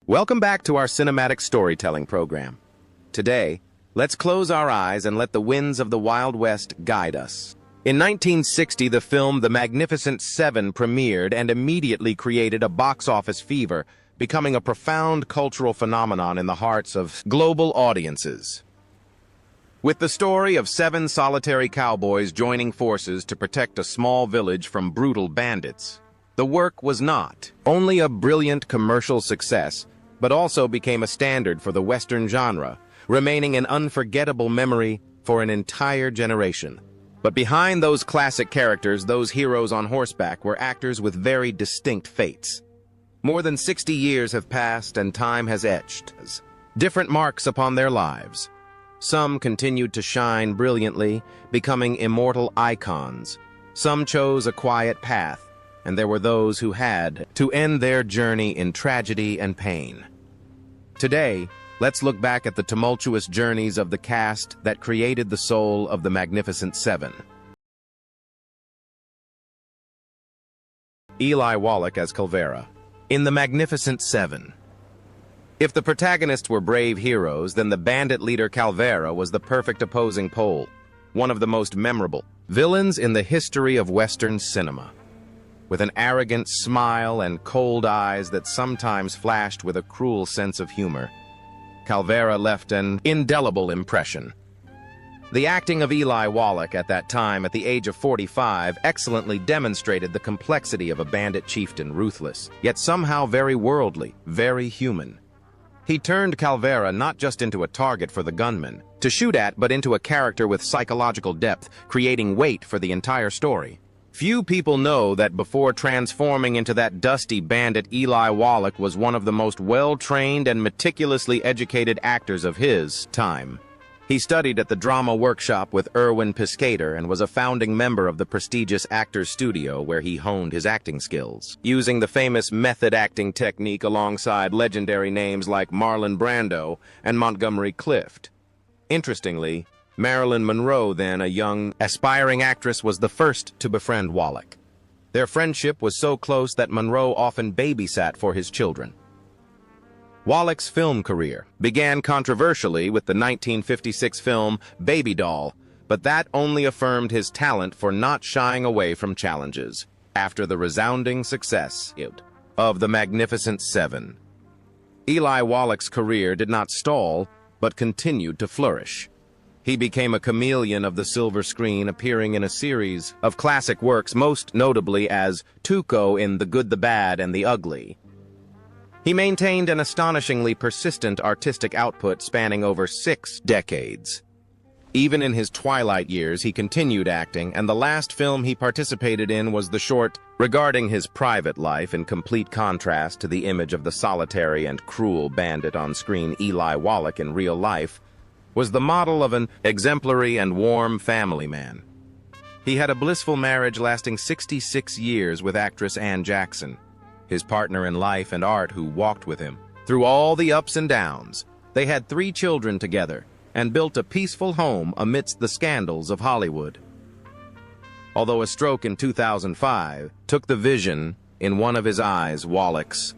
Welcome back to our cinematic storytelling program. Today, let's close our eyes and let the winds of the Wild West guide us. In 1960, the film The Magnificent Seven premiered and immediately created a box office fever, becoming a profound cultural phenomenon in the hearts of global audiences. With the story of seven solitary cowboys joining forces to protect a small village from brutal bandits, the work was not only a brilliant commercial success, but also became a standard for the Western genre, remaining an unforgettable memory for an entire generation. But behind those classic characters, those heroes on horseback, were actors with very distinct fates. More than 60 years have passed and time has etched different marks upon their lives. Some continued to shine brilliantly, becoming immortal icons. Some chose a quiet path, and there were those who had to end their journey in tragedy and pain. Today, let's look back at the tumultuous journeys of the cast that created the soul of the Magnificent Seven. Eli Wallach as Calvera. In The Magnificent Seven. If the protagonists were brave heroes, then the bandit leader Calvera was the perfect opposing pole, one of the most memorable villains in the history of Western cinema. With an arrogant smile and cold eyes that sometimes flashed with a cruel sense of humor, Calvera left an indelible impression. The acting of Eli Wallach at that time, at the age of 45, excellently demonstrated the complexity of a bandit chieftain, ruthless, yet somehow very worldly, very human. He turned Calvera not just into a target for the gunmen to shoot at, but into a character with psychological depth, creating weight for the entire story. Few people know that before transforming into that dusty bandit, Eli Wallach was one of the most well-trained and meticulously educated actors of his time. He studied at the drama workshop with Erwin Piscator and was a founding member of the prestigious Actors Studio, where he honed his acting skills, using the famous method acting technique alongside legendary names like Marlon Brando and Montgomery Clift. Interestingly, Marilyn Monroe, then a young, aspiring actress, was the first to befriend Wallach. Their friendship was so close that Monroe often babysat for his children. Wallach's film career began controversially with the 1956 film Baby Doll, but that only affirmed his talent for not shying away from challenges after the resounding success of The Magnificent Seven. Eli Wallach's career did not stall, but continued to flourish. He became a chameleon of the silver screen, appearing in a series of classic works, most notably as Tuco in The Good, the Bad, and the Ugly. He maintained an astonishingly persistent artistic output spanning over 6 decades. Even in his twilight years, he continued acting, and the last film he participated in was the short regarding his private life, in complete contrast to the image of the solitary and cruel bandit on screen. Eli Wallach in real life was the model of an exemplary and warm family man. He had a blissful marriage lasting 66 years with actress Ann Jackson, his partner in life and art, who walked with him through all the ups and downs. They had 3 children together and built a peaceful home amidst the scandals of Hollywood. Although a stroke in 2005 took the vision in one of his eyes, Wallach's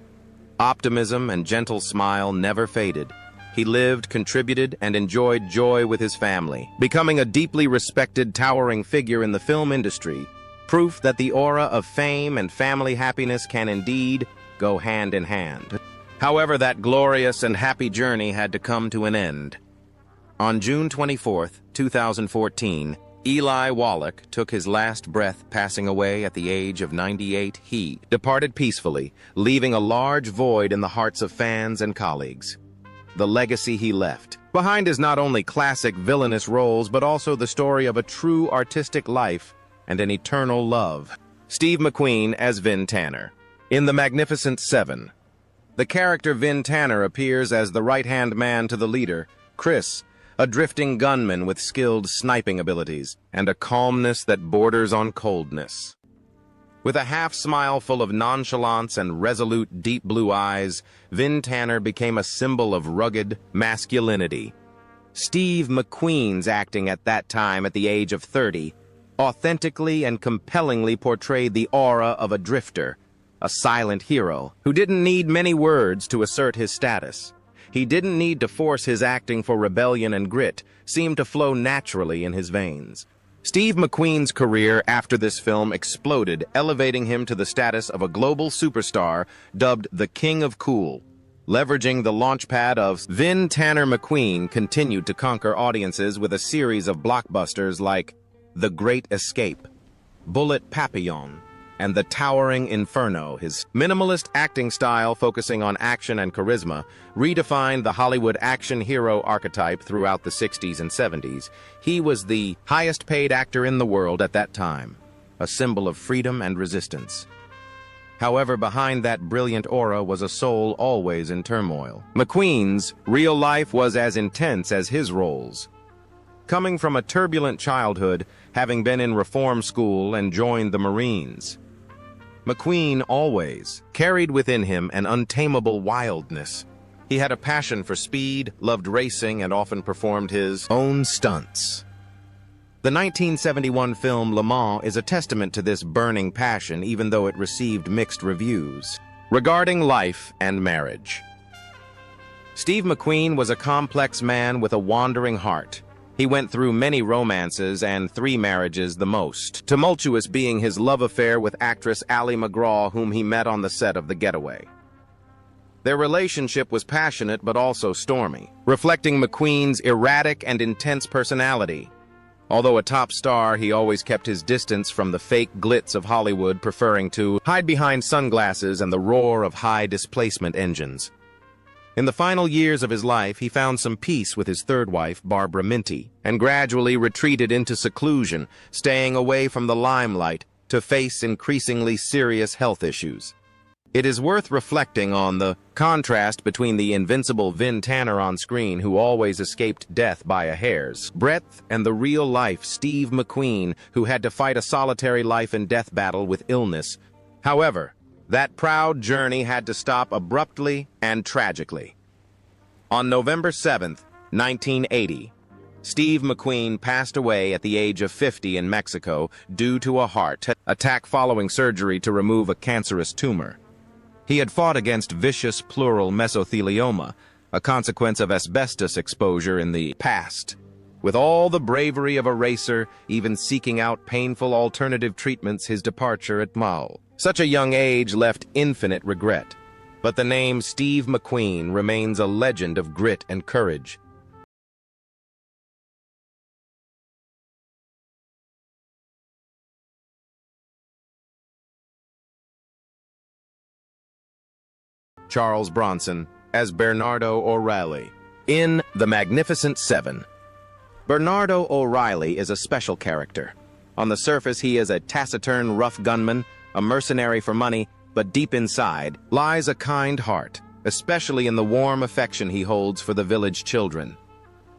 optimism and gentle smile never faded. He lived, contributed, and enjoyed joy with his family, becoming a deeply respected, towering figure in the film industry, proof that the aura of fame and family happiness can indeed go hand in hand. However, that glorious and happy journey had to come to an end. On June 24, 2014, Eli Wallach took his last breath, passing away at the age of 98. He departed peacefully, leaving a large void in the hearts of fans and colleagues. The legacy he left behind is not only classic villainous roles, but also the story of a true artistic life and an eternal love. Steve McQueen as Vin Tanner. In The Magnificent Seven, the character Vin Tanner appears as the right-hand man to the leader, Chris, a drifting gunman with skilled sniping abilities and a calmness that borders on coldness. With a half-smile full of nonchalance and resolute deep blue eyes, Vin Tanner became a symbol of rugged masculinity. Steve McQueen's acting at that time, at the age of 30, authentically and compellingly portrayed the aura of a drifter, a silent hero who didn't need many words to assert his status. He didn't need to force his acting, for rebellion and grit seemed to flow naturally in his veins. Steve McQueen's career after this film exploded, elevating him to the status of a global superstar dubbed the King of Cool. Leveraging the launchpad of Vin Tanner, McQueen continued to conquer audiences with a series of blockbusters like The Great Escape, Bullet Papillon, and The Towering Inferno. His minimalist acting style, focusing on action and charisma, redefined the Hollywood action hero archetype throughout the 60s and 70s. He was the highest-paid actor in the world at that time, a symbol of freedom and resistance. However, behind that brilliant aura was a soul always in turmoil. McQueen's real life was as intense as his roles. Coming from a turbulent childhood, having been in reform school and joined the Marines, McQueen always carried within him an untamable wildness. He had a passion for speed, loved racing, and often performed his own stunts. The 1971 film Le Mans is a testament to this burning passion, even though it received mixed reviews. Regarding life and marriage, Steve McQueen was a complex man with a wandering heart. He went through many romances and 3 marriages, the most tumultuous being his love affair with actress Ally McGraw, whom he met on the set of The Getaway. Their relationship was passionate but also stormy, reflecting McQueen's erratic and intense personality. Although a top star, he always kept his distance from the fake glitz of Hollywood, preferring to hide behind sunglasses and the roar of high-displacement engines. In the final years of his life, he found some peace with his third wife, Barbara Minty, and gradually retreated into seclusion, staying away from the limelight to face increasingly serious health issues. It is worth reflecting on the contrast between the invincible Vin Tanner on screen, who always escaped death by a hair's breadth, and the real-life Steve McQueen, who had to fight a solitary life-and-death battle with illness. However, that proud journey had to stop abruptly and tragically. On November 7, 1980, Steve McQueen passed away at the age of 50 in Mexico due to a heart attack following surgery to remove a cancerous tumor. He had fought against vicious pleural mesothelioma, a consequence of asbestos exposure in the past. With all the bravery of a racer, even seeking out painful alternative treatments, his departure at such a young age left infinite regret. But the name Steve McQueen remains a legend of grit and courage. Charles Bronson as Bernardo O'Reilly. In The Magnificent Seven, Bernardo O'Reilly is a special character. On the surface, he is a taciturn, rough gunman, a mercenary for money, but deep inside lies a kind heart, especially in the warm affection he holds for the village children.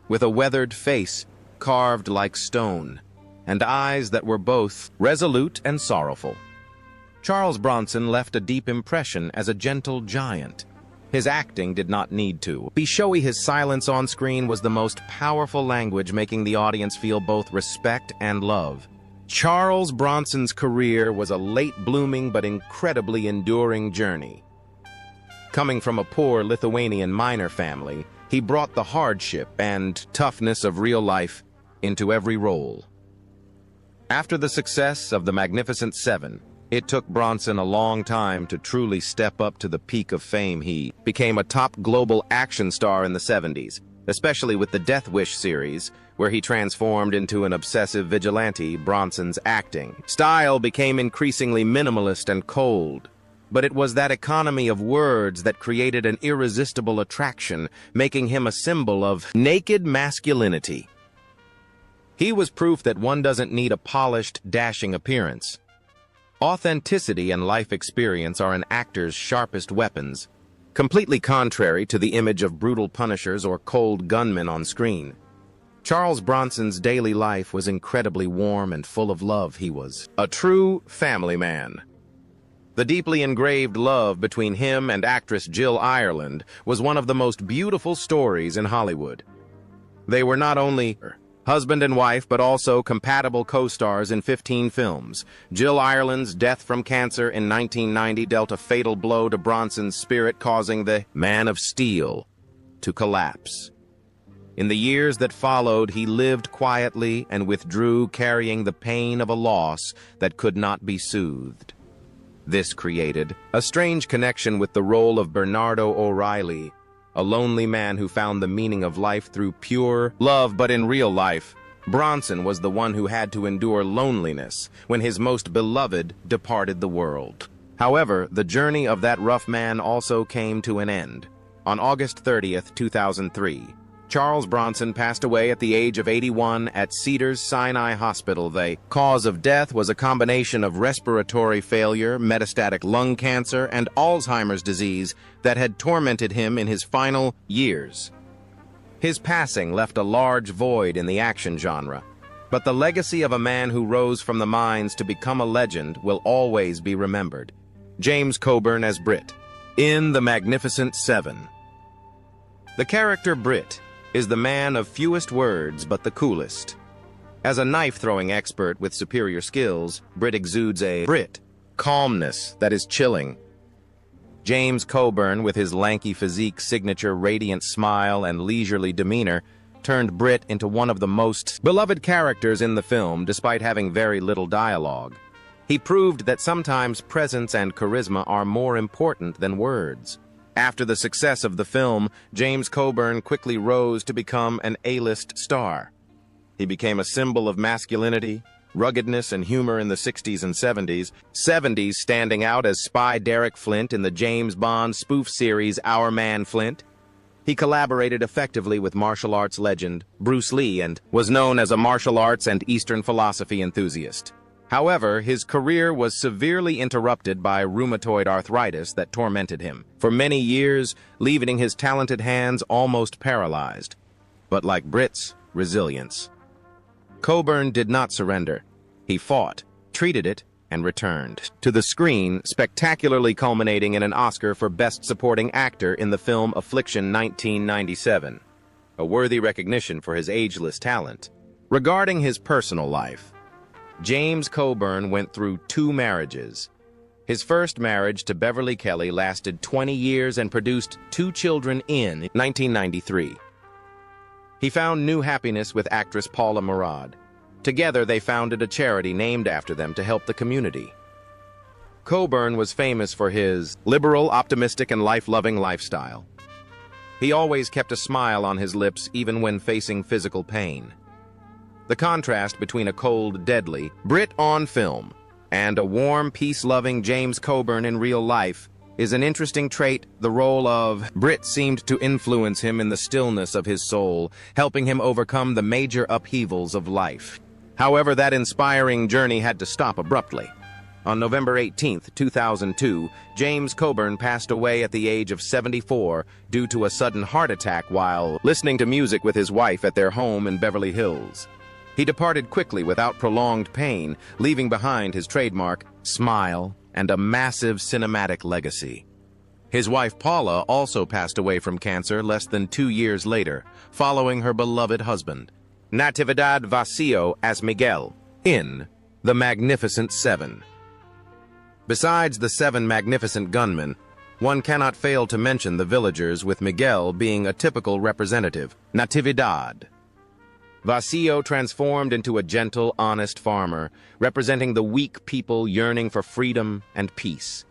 With a weathered face carved like stone, and eyes that were both resolute and sorrowful, Charles Bronson left a deep impression as a gentle giant. His acting did not need to be showy. His silence on screen was the most powerful language, making the audience feel both respect and love. Charles Bronson's career was a late-blooming but incredibly enduring journey. Coming from a poor Lithuanian miner family, he brought the hardship and toughness of real life into every role. After the success of The Magnificent Seven, it took Bronson a long time to truly step up to the peak of fame. He became a top global action star in the 70s, especially with the Death Wish series, where he transformed into an obsessive vigilante. Bronson's acting style became increasingly minimalist and cold, but it was that economy of words that created an irresistible attraction, making him a symbol of naked masculinity. He was proof that one doesn't need a polished, dashing appearance. Authenticity and life experience are an actor's sharpest weapons, completely contrary to the image of brutal punishers or cold gunmen on screen. Charles Bronson's daily life was incredibly warm and full of love. He was a true family man. The deeply engraved love between him and actress Jill Ireland was one of the most beautiful stories in Hollywood. They were not only Husband and wife, but also compatible co-stars in 15 films. Jill Ireland's death from cancer in 1990 dealt a fatal blow to Bronson's spirit, causing the Man of Steel to collapse. In the years that followed, he lived quietly and withdrew, carrying the pain of a loss that could not be soothed. This created a strange connection with the role of Bernardo O'Reilly, a lonely man who found the meaning of life through pure love. But in real life, Bronson was the one who had to endure loneliness when his most beloved departed the world. However, the journey of that rough man also came to an end. On August 30th, 2003, Charles Bronson passed away at the age of 81 at Cedars-Sinai Hospital. The cause of death was a combination of respiratory failure, metastatic lung cancer, and Alzheimer's disease that had tormented him in his final years. His passing left a large void in the action genre, but the legacy of a man who rose from the mines to become a legend will always be remembered. James Coburn as Britt, in The Magnificent Seven. The character Britt is the man of fewest words but the coolest. As a knife-throwing expert with superior skills, Britt exudes a calmness that is chilling. James Coburn, with his lanky physique, signature radiant smile, and leisurely demeanor, turned Britt into one of the most beloved characters in the film, despite having very little dialogue. He proved that sometimes presence and charisma are more important than words. After the success of the film, James Coburn quickly rose to become an A-list star. He became a symbol of masculinity, ruggedness, and humor in the 60s and 70s, standing out as Spy Derek Flint in the James Bond spoof series Our Man Flint. He collaborated effectively with martial arts legend Bruce Lee and was known as a martial arts and Eastern philosophy enthusiast. However, his career was severely interrupted by rheumatoid arthritis that tormented him for many years, leaving his talented hands almost paralyzed. But like Britt's resilience, Coburn did not surrender. He fought, treated it, and returned to the screen, spectacularly culminating in an Oscar for Best Supporting Actor in the film Affliction 1997, a worthy recognition for his ageless talent. Regarding his personal life, James Coburn went through 2 marriages. His first marriage to Beverly Kelly lasted 20 years and produced 2 children in 1993. He found new happiness with actress Paula Murad. Together, they founded a charity named after them to help the community. Coburn was famous for his liberal, optimistic, and life-loving lifestyle. He always kept a smile on his lips even when facing physical pain. The contrast between a cold, deadly Britt on film and a warm, peace-loving James Coburn in real life is an interesting trait. The role of Britt seemed to influence him in the stillness of his soul, helping him overcome the major upheavals of life. However, that inspiring journey had to stop abruptly. On November 18, 2002, James Coburn passed away at the age of 74 due to a sudden heart attack while listening to music with his wife at their home in Beverly Hills. He departed quickly without prolonged pain, leaving behind his trademark smile and a massive cinematic legacy. His wife Paula also passed away from cancer less than 2 years later, following her beloved husband. Natividad Vacío as Miguel, in The Magnificent Seven. Besides the 7 magnificent gunmen, one cannot fail to mention the villagers, with Miguel being a typical representative. Natividad Vacío transformed into a gentle, honest farmer, representing the weak people yearning for freedom and peace.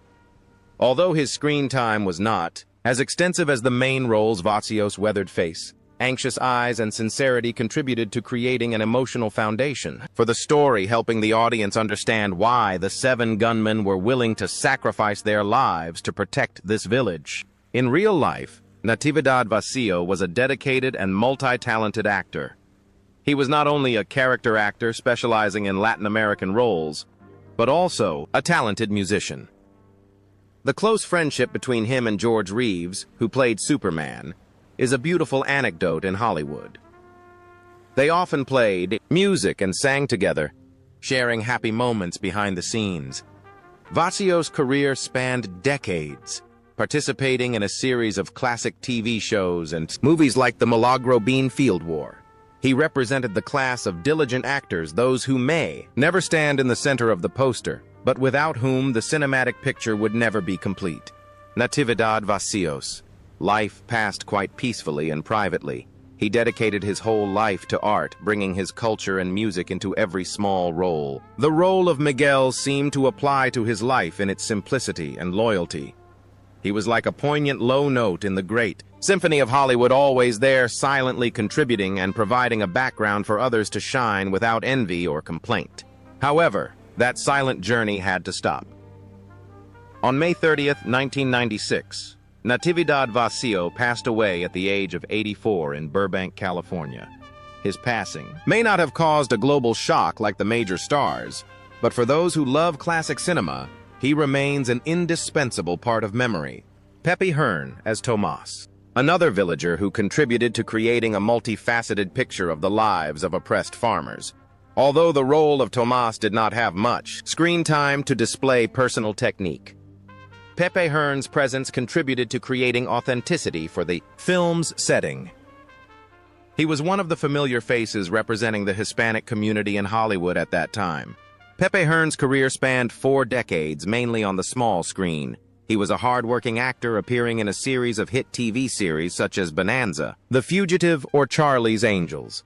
Although his screen time was not as extensive as the main roles, Vacío's weathered face, anxious eyes, and sincerity contributed to creating an emotional foundation for the story, helping the audience understand why the 7 gunmen were willing to sacrifice their lives to protect this village. In real life, Natividad Vacío was a dedicated and multi-talented actor. He was not only a character actor specializing in Latin American roles, but also a talented musician. The close friendship between him and George Reeves, who played Superman, is a beautiful anecdote in Hollywood. They often played music and sang together, sharing happy moments behind the scenes. Vacío's career spanned decades, participating in a series of classic TV shows and movies like The Milagro Bean Field War. He represented the class of diligent actors, those who may never stand in the center of the poster, but without whom the cinematic picture would never be complete. Natividad Vacíos. Life passed quite peacefully and privately. He dedicated his whole life to art, bringing his culture and music into every small role. The role of Miguel seemed to apply to his life in its simplicity and loyalty. He was like a poignant low note in the great symphony of Hollywood, always there, silently contributing and providing a background for others to shine without envy or complaint. However, that silent journey had to stop. On May 30th, 1996, Natividad Vacío passed away at the age of 84 in Burbank, California. His passing may not have caused a global shock like the major stars, but for those who love classic cinema, he remains an indispensable part of memory. Pepe Hearn as Tomas, another villager who contributed to creating a multifaceted picture of the lives of oppressed farmers. Although the role of Tomas did not have much screen time to display personal technique, Pepe Hearn's presence contributed to creating authenticity for the film's setting. He was one of the familiar faces representing the Hispanic community in Hollywood at that time. Pepe Hearn's career spanned 4 decades, mainly on the small screen. He was a hard-working actor appearing in a series of hit TV series such as Bonanza, The Fugitive, or Charlie's Angels.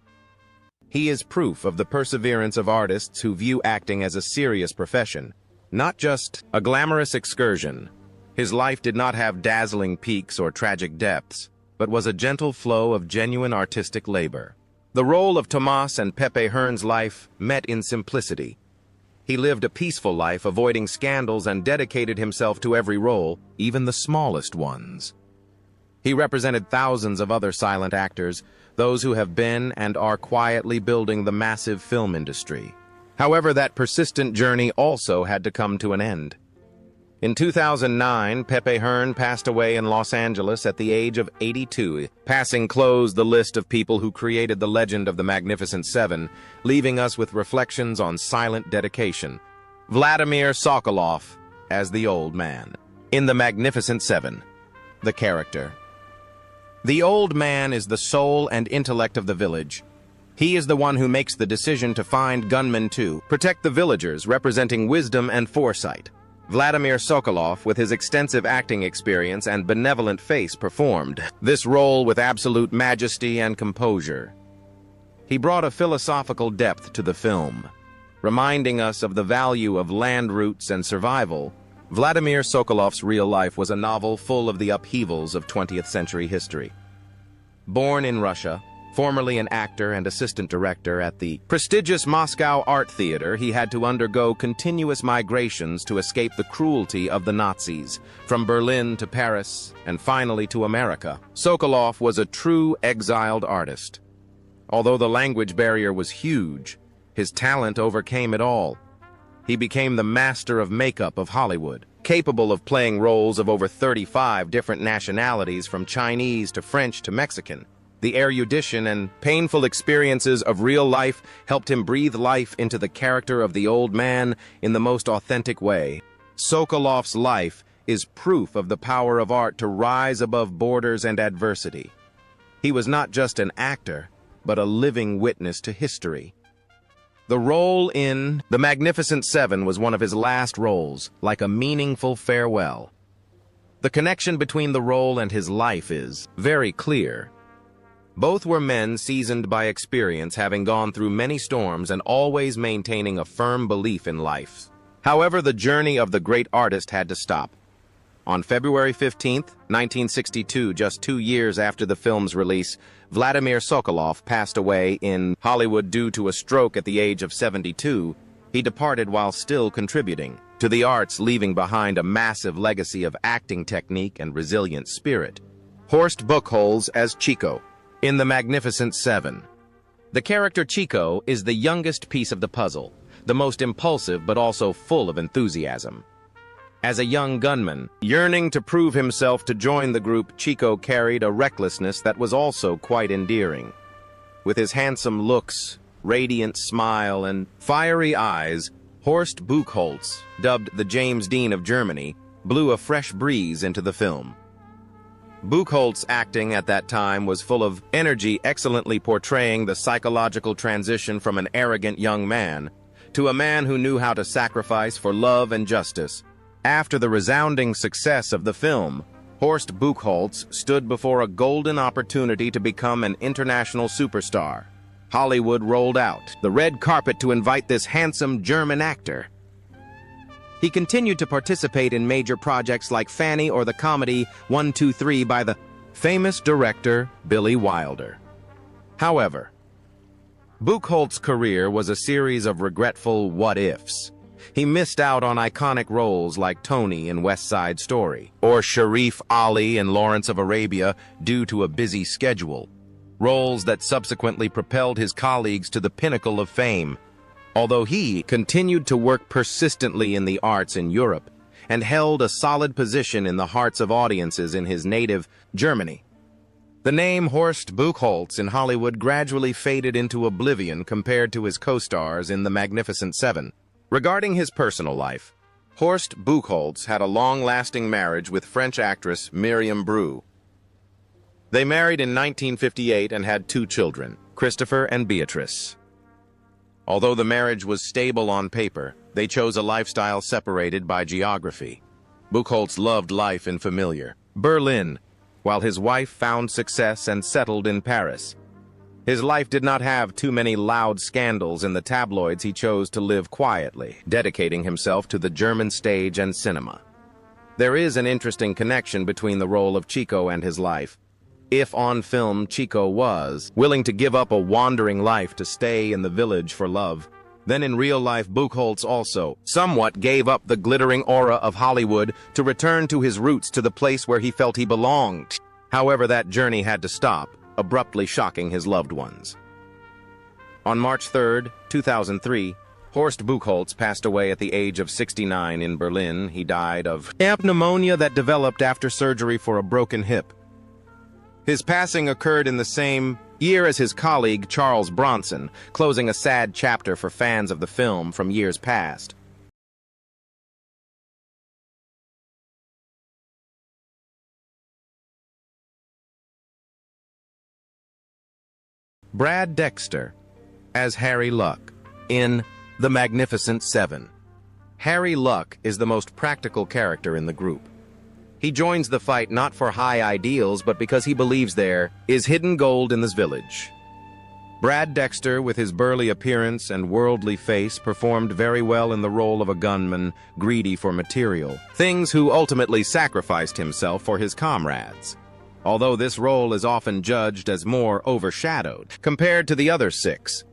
He is proof of the perseverance of artists who view acting as a serious profession, not just a glamorous excursion. His life did not have dazzling peaks or tragic depths, but was a gentle flow of genuine artistic labor. The role of Tomas and Pepe Hearn's life met in simplicity. He lived a peaceful life, avoiding scandals, and dedicated himself to every role, even the smallest ones. He represented thousands of other silent actors, those who have been and are quietly building the massive film industry. However, that persistent journey also had to come to an end. In 2009, Pepe Hearn passed away in Los Angeles at the age of 82. Passing closed the list of people who created the legend of the Magnificent Seven, leaving us with reflections on silent dedication. Vladimir Sokolov as the Old Man. In the Magnificent Seven, the character. The Old Man is the soul and intellect of the village. He is the one who makes the decision to find gunmen to protect the villagers, representing wisdom and foresight. Vladimir Sokolov, with his extensive acting experience and benevolent face, performed this role with absolute majesty and composure. He brought a philosophical depth to the film, reminding us of the value of land roots and survival. Vladimir Sokolov's real life was a novel full of the upheavals of 20th century history. Born in Russia, formerly an actor and assistant director at the prestigious Moscow Art Theater, he had to undergo continuous migrations to escape the cruelty of the Nazis, from Berlin to Paris, and finally to America. Sokolov was a true exiled artist. Although the language barrier was huge, his talent overcame it all. He became the master of makeup of Hollywood, capable of playing roles of over 35 different nationalities, from Chinese to French to Mexican. The erudition and painful experiences of real life helped him breathe life into the character of the Old Man in the most authentic way. Sokolov's life is proof of the power of art to rise above borders and adversity. He was not just an actor, but a living witness to history. The role in The Magnificent Seven was one of his last roles, like a meaningful farewell. The connection between the role and his life is very clear. Both were men seasoned by experience, having gone through many storms and always maintaining a firm belief in life. However, the journey of the great artist had to stop. On February 15, 1962, just 2 years after the film's release, Vladimir Sokolov passed away in Hollywood due to a stroke at the age of 72. He departed while still contributing to the arts, leaving behind a massive legacy of acting technique and resilient spirit. Horst Buchholz as Chico. In The Magnificent Seven, the character Chico is the youngest piece of the puzzle, the most impulsive but also full of enthusiasm. As a young gunman, yearning to prove himself to join the group, Chico carried a recklessness that was also quite endearing. With his handsome looks, radiant smile, and fiery eyes, Horst Buchholz, dubbed the James Dean of Germany, blew a fresh breeze into the film. Buchholz's acting at that time was full of energy, excellently portraying the psychological transition from an arrogant young man to a man who knew how to sacrifice for love and justice. After the resounding success of the film, Horst Buchholz stood before a golden opportunity to become an international superstar. Hollywood rolled out the red carpet to invite this handsome German actor. He continued to participate in major projects like Fanny or the comedy 1, 2, 3 by the famous director Billy Wilder. However, Buchholz's career was a series of regretful what-ifs. He missed out on iconic roles like Tony in West Side Story or Sharif Ali in Lawrence of Arabia due to a busy schedule, roles that subsequently propelled his colleagues to the pinnacle of fame. Although he continued to work persistently in the arts in Europe and held a solid position in the hearts of audiences in his native Germany. The name Horst Buchholz in Hollywood gradually faded into oblivion compared to his co-stars in The Magnificent Seven. Regarding his personal life, Horst Buchholz had a long-lasting marriage with French actress Miriam Bru. They married in 1958 and had 2 children, Christopher and Beatrice. Although the marriage was stable on paper, they chose a lifestyle separated by geography. Buchholz loved life in familiar Berlin, while his wife found success and settled in Paris. His life did not have too many loud scandals in the tabloids. He chose to live quietly, dedicating himself to the German stage and cinema. There is an interesting connection between the role of Chico and his life. If on film Chico was willing to give up a wandering life to stay in the village for love, then in real life Buchholz also somewhat gave up the glittering aura of Hollywood to return to his roots, to the place where he felt he belonged. However, that journey had to stop, abruptly shocking his loved ones. On March 3, 2003, Horst Buchholz passed away at the age of 69 in Berlin. He died of pneumonia that developed after surgery for a broken hip. His passing occurred in the same year as his colleague Charles Bronson, closing a sad chapter for fans of the film from years past. Brad Dexter as Harry Luck in The Magnificent Seven. Harry Luck is the most practical character in the group. He joins the fight not for high ideals, but because he believes there is hidden gold in this village. Brad Dexter, with his burly appearance and worldly face, performed very well in the role of a gunman greedy for material things who ultimately sacrificed himself for his comrades. Although this role is often judged as more overshadowed compared to the other 6,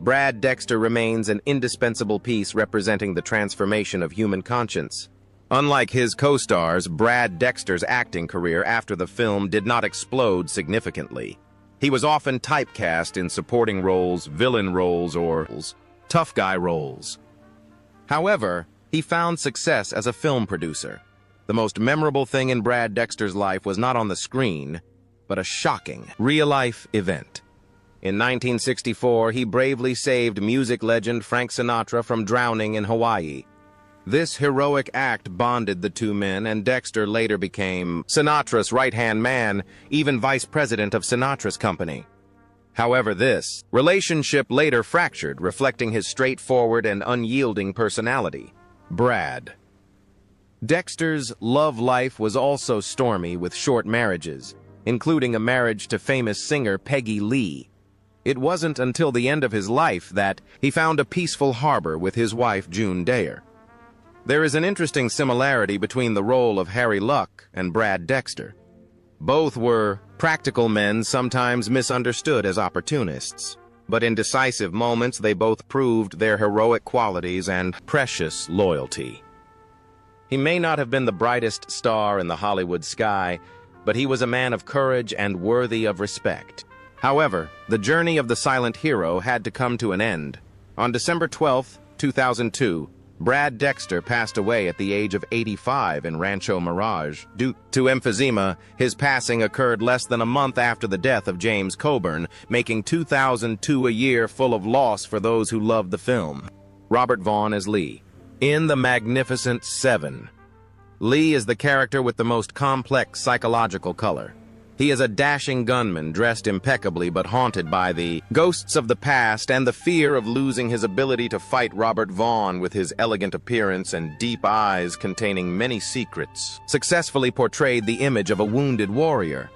Brad Dexter remains an indispensable piece representing the transformation of human conscience. Unlike his co-stars, Brad Dexter's acting career after the film did not explode significantly. He was often typecast in supporting roles, villain roles, or tough guy roles. However, he found success as a film producer. The most memorable thing in Brad Dexter's life was not on the screen, but a shocking, real-life event. In 1964, he bravely saved music legend Frank Sinatra from drowning in Hawaii. This heroic act bonded the 2 men, and Dexter later became Sinatra's right-hand man, even vice president of Sinatra's company. However, this relationship later fractured, reflecting his straightforward and unyielding personality. Brad Dexter's love life was also stormy, with short marriages, including a marriage to famous singer Peggy Lee. It wasn't until the end of his life that he found a peaceful harbor with his wife June Dare. There is an interesting similarity between the role of Harry Luck and Brad Dexter. Both were practical men, sometimes misunderstood as opportunists, but in decisive moments they both proved their heroic qualities and precious loyalty. He may not have been the brightest star in the Hollywood sky, but he was a man of courage and worthy of respect. However, the journey of the silent hero had to come to an end. On December 12, 2002, Brad Dexter passed away at the age of 85 in Rancho Mirage. Due to emphysema, his passing occurred less than a month after the death of James Coburn, making 2002 a year full of loss for those who loved the film. Robert Vaughn as Lee in The Magnificent Seven. Lee is the character with the most complex psychological color. He is a dashing gunman dressed impeccably but haunted by the ghosts of the past and the fear of losing his ability to fight. Robert Vaughn, with his elegant appearance and deep eyes containing many secrets, successfully portrayed the image of a wounded warrior.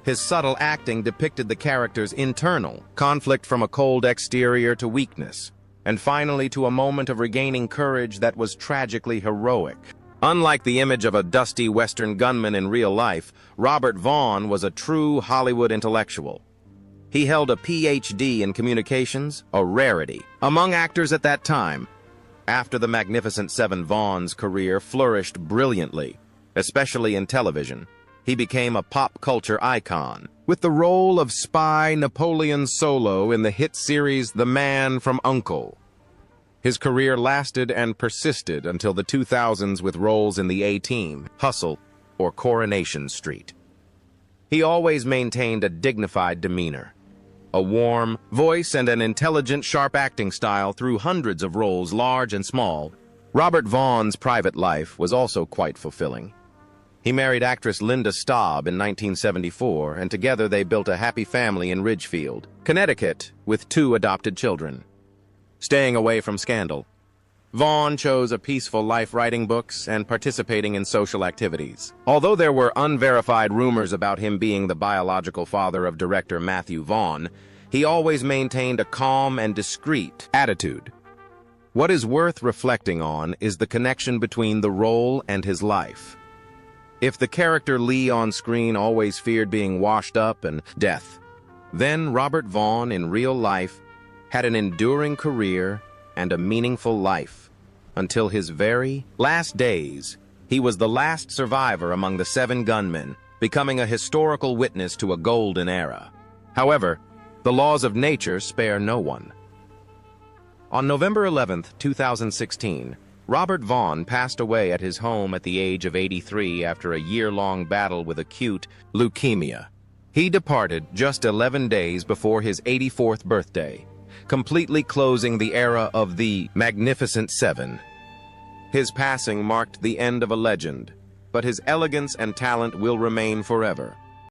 His subtle acting depicted the character's internal conflict, from a cold exterior to weakness, and finally to a moment of regaining courage that was tragically heroic. Unlike the image of a dusty Western gunman in real life, Robert Vaughn was a true Hollywood intellectual. He held a Ph.D. in communications, a rarity among actors at that time. After the Magnificent Seven, Vaughn's career flourished brilliantly, especially in television. He became a pop culture icon, with the role of spy Napoleon Solo in the hit series The Man from U.N.C.L.E. His career lasted and persisted until the 2000s with roles in The A-Team, Hustle, or Coronation Street. He always maintained a dignified demeanor, a warm voice, and an intelligent, sharp acting style through hundreds of roles, large and small. Robert Vaughn's private life was also quite fulfilling. He married actress Linda Staub in 1974, and together they built a happy family in Ridgefield, Connecticut, with 2 adopted children. Staying away from scandal, Vaughn chose a peaceful life, writing books and participating in social activities. Although there were unverified rumors about him being the biological father of director Matthew Vaughn, he always maintained a calm and discreet attitude. What is worth reflecting on is the connection between the role and his life. If the character Lee on screen always feared being washed up and death, then Robert Vaughn in real life had an enduring career and a meaningful life. Until his very last days, he was the last survivor among the 7 gunmen, becoming a historical witness to a golden era. However, the laws of nature spare no one. On November 11, 2016, Robert Vaughn passed away at his home at the age of 83 after a year-long battle with acute leukemia. He departed just 11 days before his 84th birthday, completely closing the era of the Magnificent Seven. His passing marked the end of a legend, but his elegance and talent will remain forever.